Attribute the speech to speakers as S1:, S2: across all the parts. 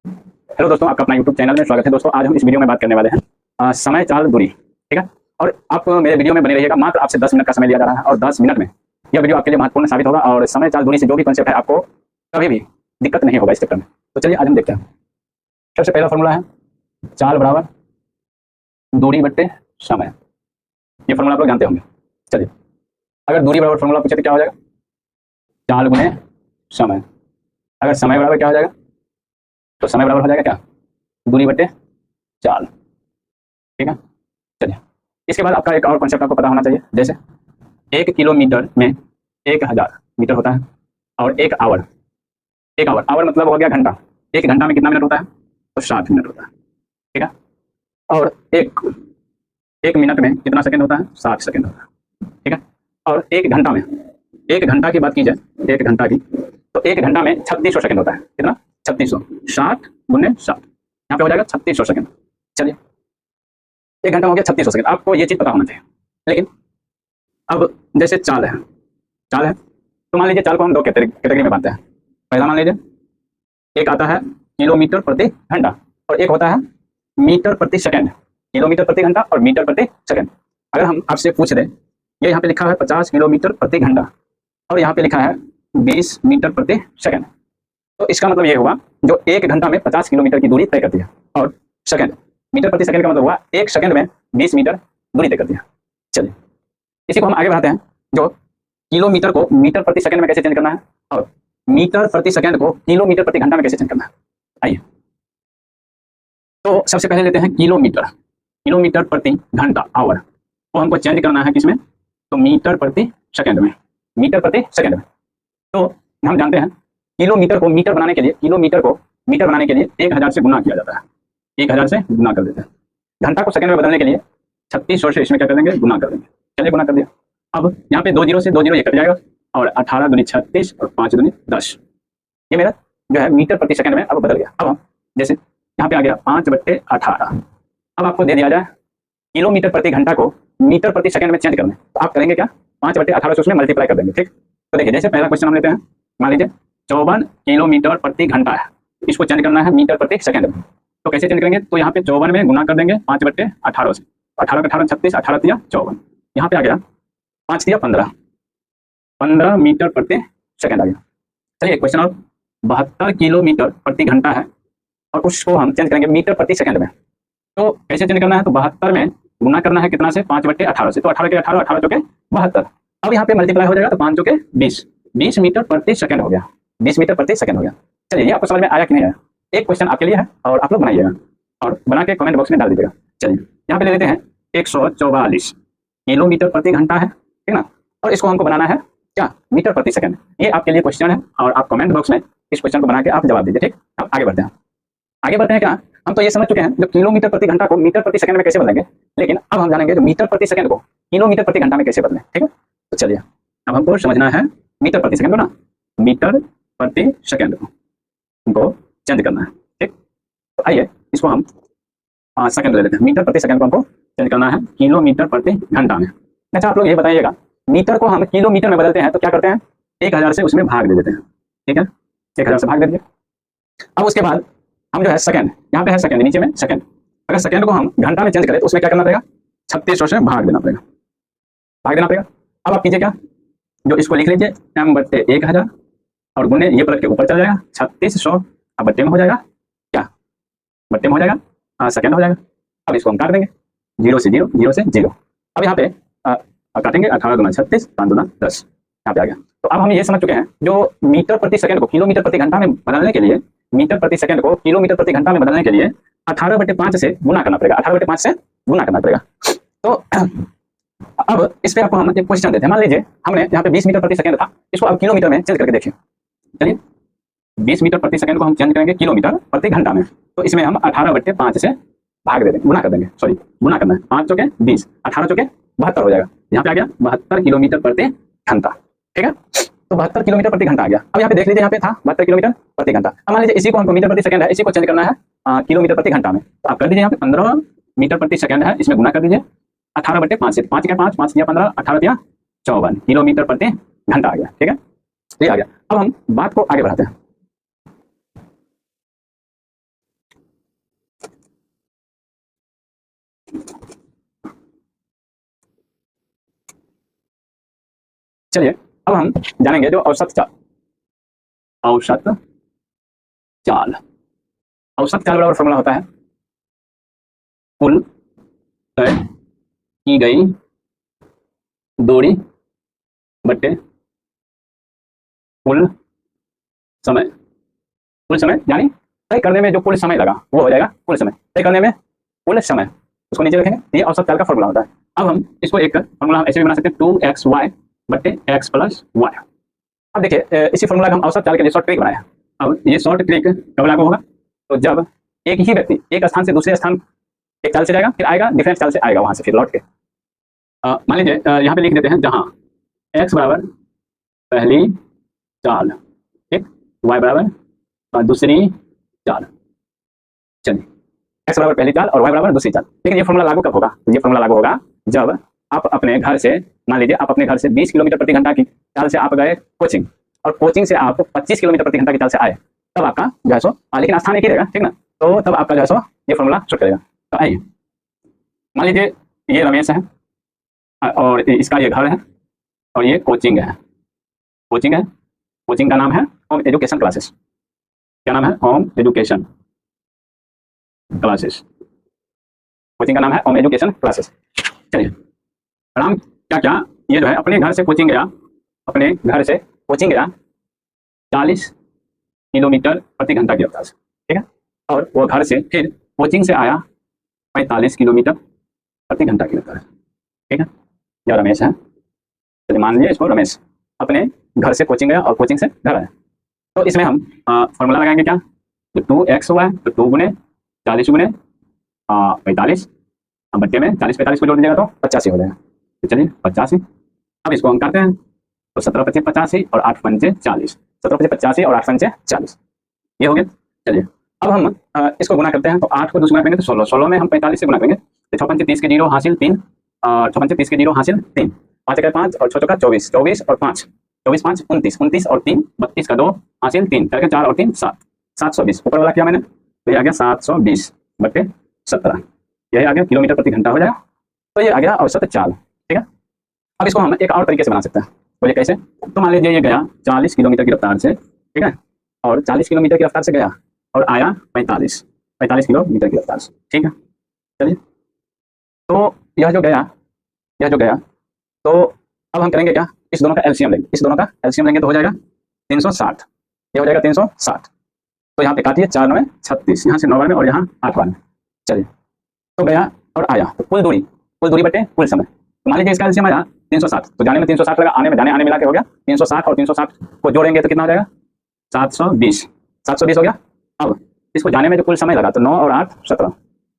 S1: Hello दोस्तों, आपका अपना यूट्यूब चैनल में स्वागत है। दोस्तों आज हम इस वीडियो में बात करने वाले हैं समय चाल दूरी। ठीक है, और आप मेरे वीडियो में बने रहिएगा। मात्र आपसे 10 मिनट का समय लिया जा रहा है और 10 मिनट में यह वीडियो आपके लिए महत्वपूर्ण साबित होगा और समय चाल दूरी से जो भी कॉन्सेप्ट है आपको कभी भी दिक्कत नहीं होगा इस चैप्टर में। तो चलिए आज हम देखते हैं। सबसे पहला फॉर्मूला है चाल बराबर दूरी बट्टे समय। ये फॉर्मूला आप लोग जानते होंगे। चलिए, अगर दूरी बराबर फॉर्मूला पूछे तो क्या हो जाएगा? चाल गुने समय। अगर समय बराबर क्या हो जाएगा? तो समय बराबर हो जाएगा क्या? दूरी बट्टे चाल। ठीक है, चलिए इसके बाद आपका एक और कॉन्सेप्ट आपको पता होना चाहिए। जैसे 1 किलोमीटर में 1000 मीटर होता है और 1 आवर, 1 आवर आवर मतलब हो गया घंटा। 1 घंटा में कितना मिनट होता है? तो 60 मिनट होता है। ठीक है, और एक मिनट में कितना सेकंड होता है? 60 सेकंड होता है। ठीक है, और 1 घंटा में, 1 घंटा की बात की जाए, 1 घंटा की, तो 1 घंटा में 3600 सेकंड होता है। कितना? 3600। 60 गुने 60, यहाँ पे हो जाएगा 3600 सेकंड। चलिए 1 घंटा हो गया 3600 सेकंड। आपको ये चीज पता होना चाहिए। लेकिन अब जैसे चाल है, चाल है तो मान लीजिए चाल को हम दो कैटेगरी में बांटते हैं। पहला मान लीजिए एक आता है किलोमीटर प्रति घंटा और एक होता है मीटर प्रति सेकंड। किलोमीटर प्रति घंटा और मीटर प्रति सेकंड। अगर हम आपसे पूछ दें, ये यहाँ पे लिखा है 50 किलोमीटर प्रति घंटा और यहाँ पे लिखा है 20 मीटर प्रति सेकंड, तो इसका मतलब ये हुआ जो 1 घंटा में 50 किलोमीटर की दूरी तय करती है और सेकंड, मीटर प्रति सेकंड का मतलब हुआ 1 सेकंड में 20 मीटर दूरी तय करती है। चलिए इसी को हम आगे बढ़ाते हैं। जो किलोमीटर को मीटर प्रति सेकंड में कैसे चेंज करना है और मीटर प्रति सेकंड को किलोमीटर प्रति घंटा में कैसे चेंज करना है, आइए। तो सबसे पहले लेते हैं किलोमीटर। किलोमीटर प्रति घंटा आवर को हमको चेंज करना है किसमें? तो मीटर प्रति सेकंड में। मीटर प्रति सेकंड में तो हम जानते हैं किलोमीटर को मीटर बनाने के लिए, किलोमीटर को मीटर बनाने के लिए 1000 से गुना किया जाता है। 1000 से गुना कर देते हैं। घंटा को सेकंड में बदलने के लिए 3600 से इसमें क्या कर देंगे? गुना कर देंगे। चलिए गुना कर दिया। अब यहाँ पे 2 जीरो से 2 जीरो ये कट जाएगा और 18 दूनी 36 और 5 दूनी 10। ये मेरा जो है मीटर प्रति सेकंड में अब बदल गया। अब हम जैसे यहाँ पे आ गया 5/18। अब आपको दे दिया जाए किलोमीटर प्रति घंटा को मीटर प्रति सेकंड में चेंज करना है, तो आप करेंगे क्या? 5/18 से उसमें मल्टीप्लाई कर देंगे। ठीक, तो देखिए जैसे पहला क्वेश्चन हम लेते हैं। मान लीजिए 54 किलोमीटर प्रति घंटा है, इसको चेंज करना है मीटर प्रति सेकंड में। तो कैसे चेंज करेंगे? तो यहाँ पे 54 में गुना कर देंगे 5/18 से। 18 का 18 36, 18 तिया 54। यहाँ पे आ गया 5 तिया 15, 15 मीटर प्रति सेकंड आ गया। चलिए क्वेश्चन और 72 किलोमीटर प्रति घंटा है और उसको हम चेंज करेंगे मीटर प्रति सेकंड में। तो कैसे चेंज करना है? तो 72 में गुना करना है कितना से? 5/18 से। तो 18 के 18, 18 चौके 72। अब यहाँ पे मल्टीप्लाई हो जाएगा तो 5 चौके 20, 20 मीटर प्रति सेकंड हो गया। 20 मीटर प्रति सेकंड हो गया। चलिए ये आपको समझ में आया कि नहीं आया? एक क्वेश्चन आपके लिए है और आप लोग बनाइएगा और बना के कमेंट बॉक्स में डाल दीजिएगा। चलिए यहाँ पे ले लेते हैं 144 किलोमीटर प्रति घंटा है, ठीक ना, और इसको हमको बनाना है क्या? मीटर प्रति सेकंड। ये आपके लिए क्वेश्चन है और आप कमेंट बॉक्स में इस क्वेश्चन को बना के आप जवाब दीजिए। ठीक, अब आगे बढ़ते हैं। आगे बढ़ते हैं क्या? हम तो ये समझ चुके हैं जो किलोमीटर प्रति घंटा को मीटर प्रति सेकंड में कैसे बदलेंगे, लेकिन अब हम जानेंगे जो मीटर प्रति सेकंड को किलोमीटर प्रति घंटा में कैसे बदलें। ठीक है, तो चलिए अब हमको समझना है मीटर प्रति सेकंड को ना, मीटर प्रति सेकंड को चेंज करना है। ठीक, तो आइए इसको हम सेकंड ले लेते हैं। मीटर प्रति सेकंड को हमको चेंज करना है किलोमीटर प्रति घंटा में। अच्छा आप लोग ये बताइएगा, मीटर को हम किलोमीटर में बदलते हैं तो क्या करते हैं? 1000 से उसमें भाग दे देते हैं। ठीक है, 1000 से भाग दे दिए। अब उसके बाद हम जो है सेकंड, यहाँ पे है सेकंड, नीचे में सेकंड, अगर सेकंड को हम घंटा में चेंज करें तो उसमें क्या करना पड़ेगा? 3600 से भाग देना पड़ेगा, भाग देना पड़ेगा। अब आप कीजिए क्या, जो इसको लिख लीजिए m/1000 और गुने ये पलट के ऊपर चल जाएगा 3600, अब बट्टे में हो जाएगा क्या? बट्टे में हो जाएगा सेकंड हो जाएगा। अब इसको हम काट देंगे 0 से 0, 0 से 0। अब यहाँ पे काटेंगे 18 दूना 36, 5 दूना 10, यहाँ पे आ गया। तो अब हम ये समझ चुके हैं जो मीटर प्रति सेकंड को किलोमीटर प्रति घंटा में बदलने के लिए, मीटर प्रति सेकंड को किलोमीटर प्रति घंटा में बदलने के लिए 18/5 से गुना करना पड़ेगा। 18/5 से गुना करना पड़ेगा। तो अब इस पे आपको हम एक क्वेश्चन देते हैं। मान लीजिए हमने यहाँ पे 20 मीटर प्रति सेकंड था, इसको अब किलोमीटर में चेंज करके देखिए। चलिए 20 मीटर प्रति सेकंड को हम चेंज करेंगे किलोमीटर प्रति घंटा में, तो इसमें हम 18/5 से भाग दे देंगे, गुना कर देंगे। सॉरी, गुना करना है। 5 चौके 20, 18 चौके 72 हो जाएगा। यहाँ पे आ गया 72 किलोमीटर प्रति घंटा। ठीक है, तो 72 किलोमीटर प्रति घंटा आ गया। अब यहाँ पे देख लीजिए, यहाँ पे था 72 किलोमीटर प्रति घंटा। अब मान लीजिए इसी को हमको मीटर प्रति सेकंड है, इसी को चेंज करना है किलोमीटर प्रति घंटा में, तो आप कर दीजिए यहाँ पे 15 मीटर प्रति सेकंड है, इसमें गुना कर दीजिए 18/5 से। 5 के 5, 5 15, 18 54 किलोमीटर प्रति घंटा आ गया। ठीक है, ये आ गया। अब हम बात को आगे बढ़ाते हैं। चलिए अब हम जानेंगे जो औसत चाल। औसत चाल, औसत चाल बराबर फॉर्मूला होता है कुल तय की गई दूरी बट्टे कुल समय। कुल समय यानी तय करने में जो कुल समय लगा वो हो जाएगा कुल समय। तय करने में कुल समय, उसको नीचे रखेंगे। ये औसत चाल का फॉर्मूला होता है। अब हम इसको एक फॉर्मूला ऐसे भी बना सकते हैं 2xy बट्टे x प्लस वाई। अब देखिए इसी फॉर्मूला का हम औसत चाल के लिए शॉर्ट ट्रिक बनाया है। अब ये शॉर्ट ट्रिक कब लागू होगा? तो जब एक ही व्यक्ति एक स्थान से दूसरे स्थान एक चाल से जाएगा, फिर आएगा डिफरेंट चाल से आएगा वहां से फिर लौट के। मान लीजिए यहाँ पे लिख देते हैं जहां x बराबर पहली चाल, ठीक, y बराबर दूसरी चाल। चलिए x बराबर पहली चाल और y बराबर दूसरी चाल। लेकिन ये फॉर्मूला लागू कब होगा? तो ये फॉर्मूला लागू होगा जब आप अपने घर से, मान लीजिए आप अपने घर से 20 किलोमीटर प्रति घंटा की चाल से आप गए कोचिंग, और कोचिंग से आप 25 किलोमीटर प्रति घंटा की चाल से आए, तब आपका जो है सो लेकिन स्थान एक ही रहेगा, ठीक ना, तो तब आपका जो है सो ये फॉर्मूला शूट करेगा। तो आइए मान लीजिए ये रमेश है और इसका ये घर है और ये कोचिंग है। कोचिंग है, कोचिंग का नाम है होम एजुकेशन क्लासेस। क्या नाम है? Home education classes. कोचिंग का नाम है होम एजुकेशन क्लासेस। चलिए राम क्या क्या ये जो है अपने घर से कोचिंग गया, अपने घर से कोचिंग गया 40 किलोमीटर प्रति घंटा की रफ्तार से, ठीक है, और वो घर से फिर कोचिंग से आया 45 किलोमीटर प्रति घंटा की रफ्तार से, ठीक है। यह रमेश है, चलिए मान लीजिए इसको रमेश अपने घर से कोचिंग गया और कोचिंग से घर आया। तो इसमें हम फॉर्मूला लगाएंगे क्या? तो 2x तो 2 गुने 40 गुने 45 बट्टे में 40 45 को जोड़ दीजिएगा तो 85 हो जाएगा। तो चलिए 85। अब इसको हम करते हैं तो 17 पच्चीस 85 और 8 पंचे 40, 17 पच्चीस 85 और 8 पंचे 40, ये हो गया। चलिए अब हम इसको गुना करते हैं तो 8 को 2 गुना करेंगे तो 16, 16 में हम 45 से गुना करेंगे तो 6 पंचे 30 के 0 हासिल 3, 6 पंचे 30 के 0 हासिल 3, 5 का 5 और 6 चौका 24, 24 और 5 24 5 29, 29 और 3 32 का 2 हासिल 3 करके 4 और 3 7, 720। ऊपर वाला किया मैंने तो ये आ गया 720 बट्टे 17, यही आ गया किलोमीटर प्रति घंटा हो जाएगा। तो ये आ गया औसत चाल, ठीक है। अब इसको हम एक और तरीके से बना सकते हैं। बोलिए कैसे? तो मान लीजिए ये गया 40 किलोमीटर की रफ्तार से, ठीक है, और 40 किलोमीटर की रफ्तार से गया और आया 45 किलोमीटर की रफ्तार से, ठीक है। चलिए तो यह जो गया तो अब हम करेंगे क्या? इस दोनों का एलसीएम लेंगे, इस दोनों का एलसीएम लेंगे तो हो जाएगा 360, ये हो जाएगा 360। तो यहाँ पे काटिए 4 9 36, यहाँ से 9 में और यहाँ 8 में। चलिए तो गया और आया तो कुल दूरी बटे कुल समय। तो मान लीजिए इसका एलसीएम आया 360, तो जाने में 360 लगा, आने में जाने आने मिला के हो गया 360 और 360 को जोड़ेंगे तो कितना हो जाएगा? 720 हो गया। अब इसको जाने में जो कुल समय लगा तो 9 और 8 17,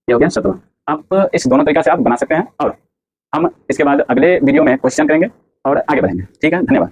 S1: ये हो गया 17। आप इस दोनों तरीका से आप बना सकते हैं और हम इसके बाद अगले वीडियो में क्वेश्चन करेंगे और आगे बढ़ेंगे, ठीक है। धन्यवाद।